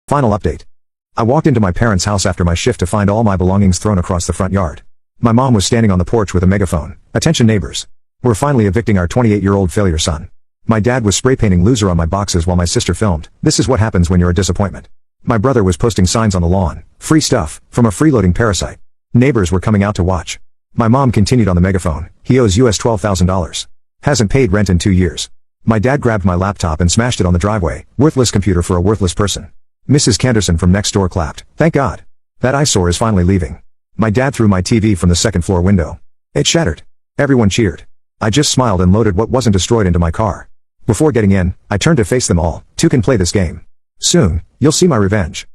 Final update. I walked into my parents' house after my shift to find all my belongings thrown across the front yard. My mom was standing on the porch with a megaphone. "Attention neighbors. We're finally evicting our 28-year-old failure son." My dad was spray painting loser on my boxes while my sister filmed. "This is what happens when you're a disappointment." My brother was posting signs on the lawn. "Free stuff, from a freeloading parasite." Neighbors were coming out to watch. My mom continued on the megaphone. "He owes US $12,000. Hasn't paid rent in 2 years." My dad grabbed my laptop and smashed it on the driveway. "Worthless computer for a worthless person." Mrs. Canderson from next door clapped. "Thank God. That eyesore is finally leaving." My dad threw my TV from the second floor window. It shattered. Everyone cheered. I just smiled and loaded what wasn't destroyed into my car. Before getting in, I turned to face them all. "Two can play this game. Soon, you'll see my revenge."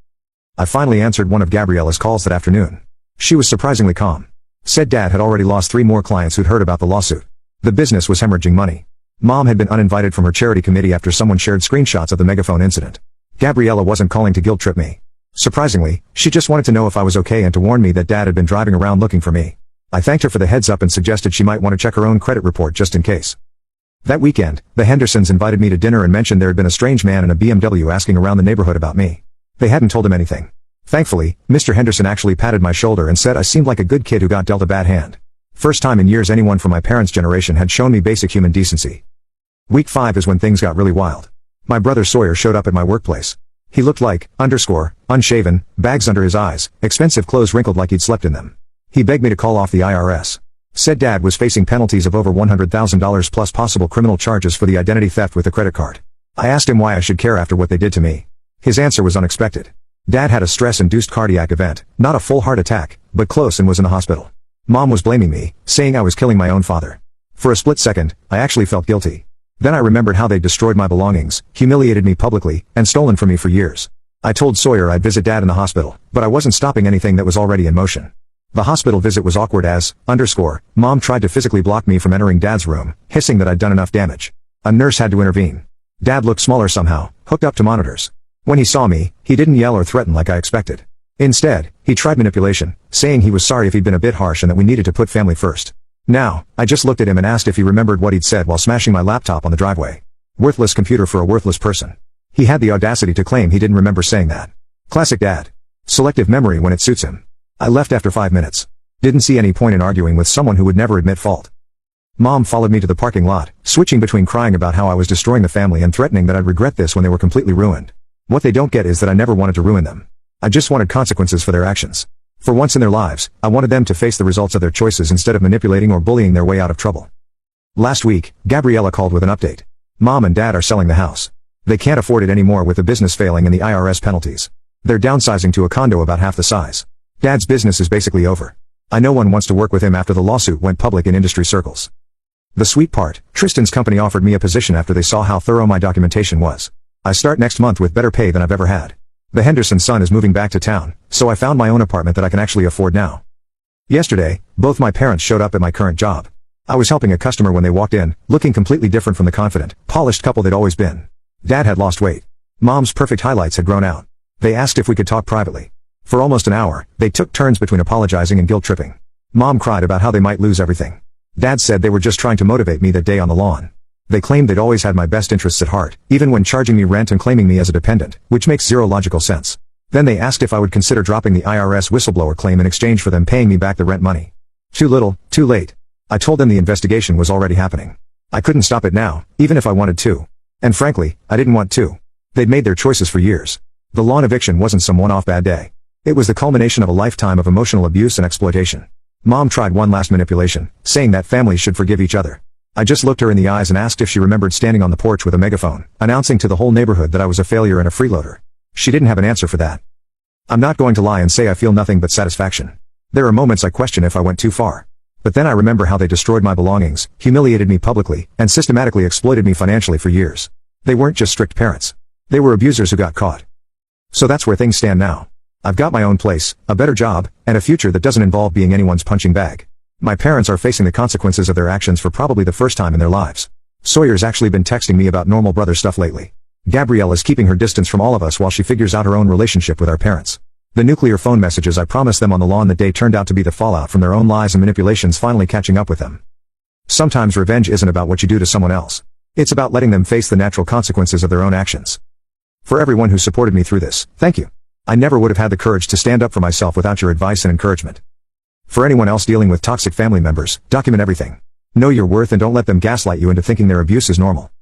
I finally answered one of Gabriella's calls that afternoon. She was surprisingly calm. Said Dad had already lost 3 more clients who'd heard about the lawsuit. The business was hemorrhaging money. Mom had been uninvited from her charity committee after someone shared screenshots of the megaphone incident. Gabriella wasn't calling to guilt trip me. Surprisingly, she just wanted to know if I was okay and to warn me that Dad had been driving around looking for me. I thanked her for the heads up and suggested she might want to check her own credit report just in case. That weekend, the Hendersons invited me to dinner and mentioned there had been a strange man in a BMW asking around the neighborhood about me. They hadn't told him anything. Thankfully, Mr. Henderson actually patted my shoulder and said I seemed like a good kid who got dealt a bad hand. First time in years anyone from my parents' generation had shown me basic human decency. Week 5 is when things got really wild. My brother Sawyer showed up at my workplace. He looked like, unshaven, bags under his eyes, expensive clothes wrinkled like he'd slept in them. He begged me to call off the IRS. Said Dad was facing penalties of over $100,000 plus possible criminal charges for the identity theft with the credit card. I asked him why I should care after what they did to me. His answer was unexpected. Dad had a stress-induced cardiac event, not a full heart attack, but close, and was in the hospital. Mom was blaming me, saying I was killing my own father. For a split second, I actually felt guilty. Then I remembered how they'd destroyed my belongings, humiliated me publicly, and stolen from me for years. I told Sawyer I'd visit Dad in the hospital, but I wasn't stopping anything that was already in motion. The hospital visit was awkward as, Mom tried to physically block me from entering Dad's room, hissing that I'd done enough damage. A nurse had to intervene. Dad looked smaller somehow, hooked up to monitors. When he saw me, he didn't yell or threaten like I expected. Instead, he tried manipulation, saying he was sorry if he'd been a bit harsh and that we needed to put family first. Now, I just looked at him and asked if he remembered what he'd said while smashing my laptop on the driveway. Worthless computer for a worthless person. He had the audacity to claim he didn't remember saying that. Classic Dad. Selective memory when it suits him. I left after 5 minutes. Didn't see any point in arguing with someone who would never admit fault. Mom followed me to the parking lot, switching between crying about how I was destroying the family and threatening that I'd regret this when they were completely ruined. What they don't get is that I never wanted to ruin them. I just wanted consequences for their actions. For once in their lives, I wanted them to face the results of their choices instead of manipulating or bullying their way out of trouble. Last week, Gabriella called with an update. Mom and Dad are selling the house. They can't afford it anymore with the business failing and the IRS penalties. They're downsizing to a condo about half the size. Dad's business is basically over. I know one wants to work with him after the lawsuit went public in industry circles. The sweet part, Tristan's company offered me a position after they saw how thorough my documentation was. I start next month with better pay than I've ever had. The Henderson son is moving back to town, so I found my own apartment that I can actually afford now. Yesterday, both my parents showed up at my current job. I was helping a customer when they walked in, looking completely different from the confident, polished couple they'd always been. Dad had lost weight. Mom's perfect highlights had grown out. They asked if we could talk privately. For almost an hour, they took turns between apologizing and guilt tripping. Mom cried about how they might lose everything. Dad said they were just trying to motivate me that day on the lawn. They claimed they'd always had my best interests at heart, even when charging me rent and claiming me as a dependent, which makes zero logical sense. Then they asked if I would consider dropping the IRS whistleblower claim in exchange for them paying me back the rent money. Too little, too late. I told them the investigation was already happening. I couldn't stop it now, even if I wanted to. And frankly, I didn't want to. They'd made their choices for years. The lawn eviction wasn't some one-off bad day. It was the culmination of a lifetime of emotional abuse and exploitation. Mom tried one last manipulation, saying that families should forgive each other. I just looked her in the eyes and asked if she remembered standing on the porch with a megaphone, announcing to the whole neighborhood that I was a failure and a freeloader. She didn't have an answer for that. I'm not going to lie and say I feel nothing but satisfaction. There are moments I question if I went too far. But then I remember how they destroyed my belongings, humiliated me publicly, and systematically exploited me financially for years. They weren't just strict parents. They were abusers who got caught. So that's where things stand now. I've got my own place, a better job, and a future that doesn't involve being anyone's punching bag. My parents are facing the consequences of their actions for probably the first time in their lives. Sawyer's actually been texting me about normal brother stuff lately. Gabrielle is keeping her distance from all of us while she figures out her own relationship with our parents. The nuclear phone messages I promised them on the lawn that day turned out to be the fallout from their own lies and manipulations finally catching up with them. Sometimes revenge isn't about what you do to someone else. It's about letting them face the natural consequences of their own actions. For everyone who supported me through this, thank you. I never would have had the courage to stand up for myself without your advice and encouragement. For anyone else dealing with toxic family members, document everything. Know your worth and don't let them gaslight you into thinking their abuse is normal.